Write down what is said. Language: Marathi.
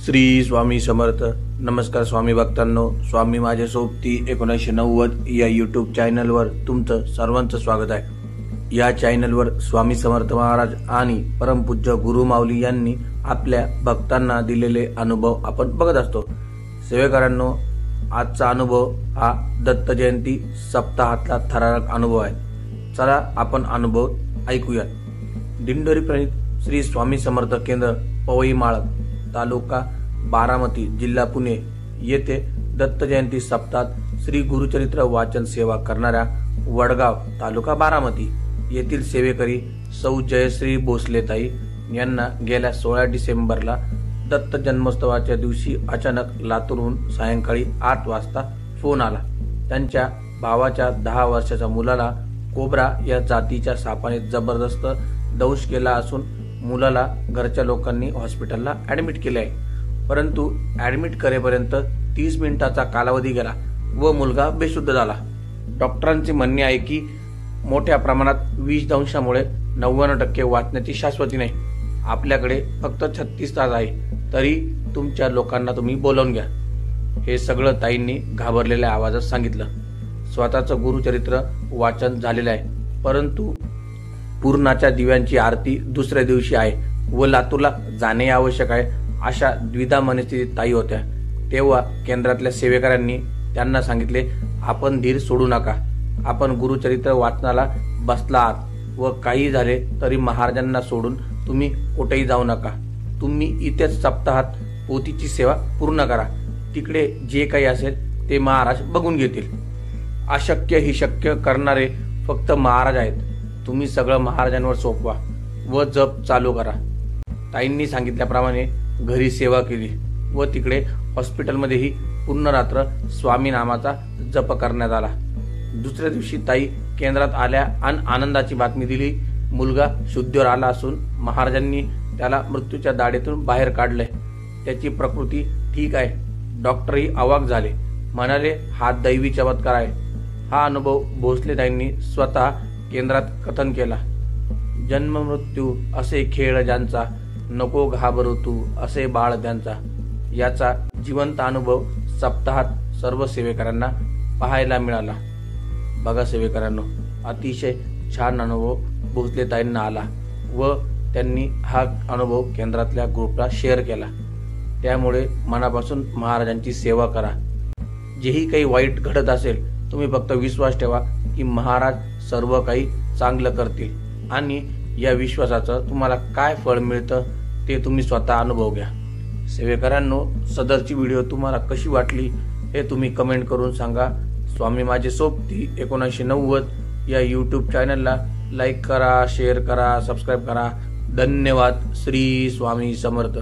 श्री स्वामी समर्थ। नमस्कार स्वामी भक्तांनो, स्वामी माझ्या सोबती 1990 या यूट्यूब चॅनलवर तुमचं सर्वांचं स्वागत आहे। या चॅनलवर स्वामी समर्थ महाराज आणि परमपूज्य गुरु माऊली यांनी आपल्या भक्तांना दिलेले अनुभव आपण बघत असतो। सेवेकरांनो, आजचा अनुभव हा दत्त जयंती सप्ताहातला थरारक अनुभव आहे। चला आपण अनुभव ऐकूया। दिंडोरी प्रणित श्री स्वामी समर्थ केंद्र पवई माळक, तालुका बारामती, जिल्हा पुणे येथे दत्त जयंती सप्ताहात श्री गुरुचरित्र वाचन सेवा करणाऱ्या वडगाव, तालुका बारामती येथील सेवेकरी सौ जयश्री भोसलेताई यांना गेल्या 16 डिसेंबरला दत्त जन्मोत्सवाच्या दिवशी अचानक लातूरहून सायंकाळी 8 वाजता फोन आला। त्यांच्या भावाच्या 10 वर्षाच्या मुलाला कोब्रा या जातीच्या सापाने जबरदस्त दंश केला असून मुलाला घरच्या लोकांनी हॉस्पिटलला ऍडमिट केले आहे, परंतु ऍडमिट करेपर्यंत 30 मिनिटाचा कालावधी गेला व मुलगा बेशुद्ध झाला। डॉक्टरांचे म्हणणे आहे की मोठ्या प्रमाणात विष दंशामुळे 99% वाचण्याची शाश्वती नाही। आपल्याकडे फक्त 36 तास आहे, तरी तुमच्या लोकांना तुम्ही बोलावून घ्या। हे सगळं ताईंनी घाबरलेल्या आवाजात सांगितलं। स्वतःचं गुरुचरित्र वाचन झालेलं आहे, परंतु पूर्णाच्या दिव्यांची आरती दुसऱ्या दिवशी आहे व लातूरला जाणे आवश्यक आहे, अशा द्विधा मनस्थितीत ताई होत्या। तेव्हा केंद्रातल्या सेवेकरांनी त्यांना सांगितले, आपण धीर सोडू नका, आपण गुरुचरित्र वाचनाला बसला आहात व काही झाले तरी महाराजांना सोडून तुम्ही कुठेही जाऊ नका। तुम्ही इथेच सप्ताहात पोथीची सेवा पूर्ण करा, तिकडे जे काही असेल ते महाराज बघून घेतील। अशक्य ही शक्य करणारे फक्त महाराज आहेत, तुम्ही सगळं महाराजांवर सोपवा व जप चालू करा। ताईंनी सांगितल्याप्रमाणे घरी सेवा केली व तिकडे हॉस्पिटलमध्येही पूर्ण रात्र स्वामी नामाचा जप करण्यात आला। दुसऱ्या दिवशी ताई केंद्रात आल्या आणि आनंदाची बातमी दिली, मुलगा शुद्धीवर आला असून महाराजांनी त्याला मृत्यूच्या दाढेतून बाहेर काढले, त्याची प्रकृती ठीक आहे। डॉक्टरही अवाक झाले, म्हणाले हा दैवी चमत्कार आहे। हा अनुभव भोसले ताईंनी स्वतः केंद्रात कथन केला। जन्म मृत्यू असे खेळ ज्यांचा, नको घाबरू तू असे बाळ त्यांचा। याचा जिवंत अनुभव सप्ताहात सर्व सेवेकरांना पाहायला मिळाला। बघा सेवेकरांनो, अतिशय छान अनुभव भोसले ताईंना आला व त्यांनी हा अनुभव केंद्रातल्या ग्रुपला शेअर केला। त्यामुळे मनापासून महाराजांची सेवा करा। जेही काही वाईट घडत असेल, तुम्ही फक्त विश्वास ठेवा की महाराज सर्व काही चांगलं करतील आणि या विश्वासाचं तुम्हाला काय फळ मिळतं ते तुम्ही स्वतः अनुभव घ्या। सेवेकरांनो, सदरची व्हिडिओ तुम्हाला कशी वाटली हे तुम्ही कमेंट करून सांगा। स्वामी माझे सोबती 1990 या यूट्यूब चॅनलला लाईक करा, शेअर करा, सबस्क्राईब करा। धन्यवाद। श्री स्वामी समर्थ।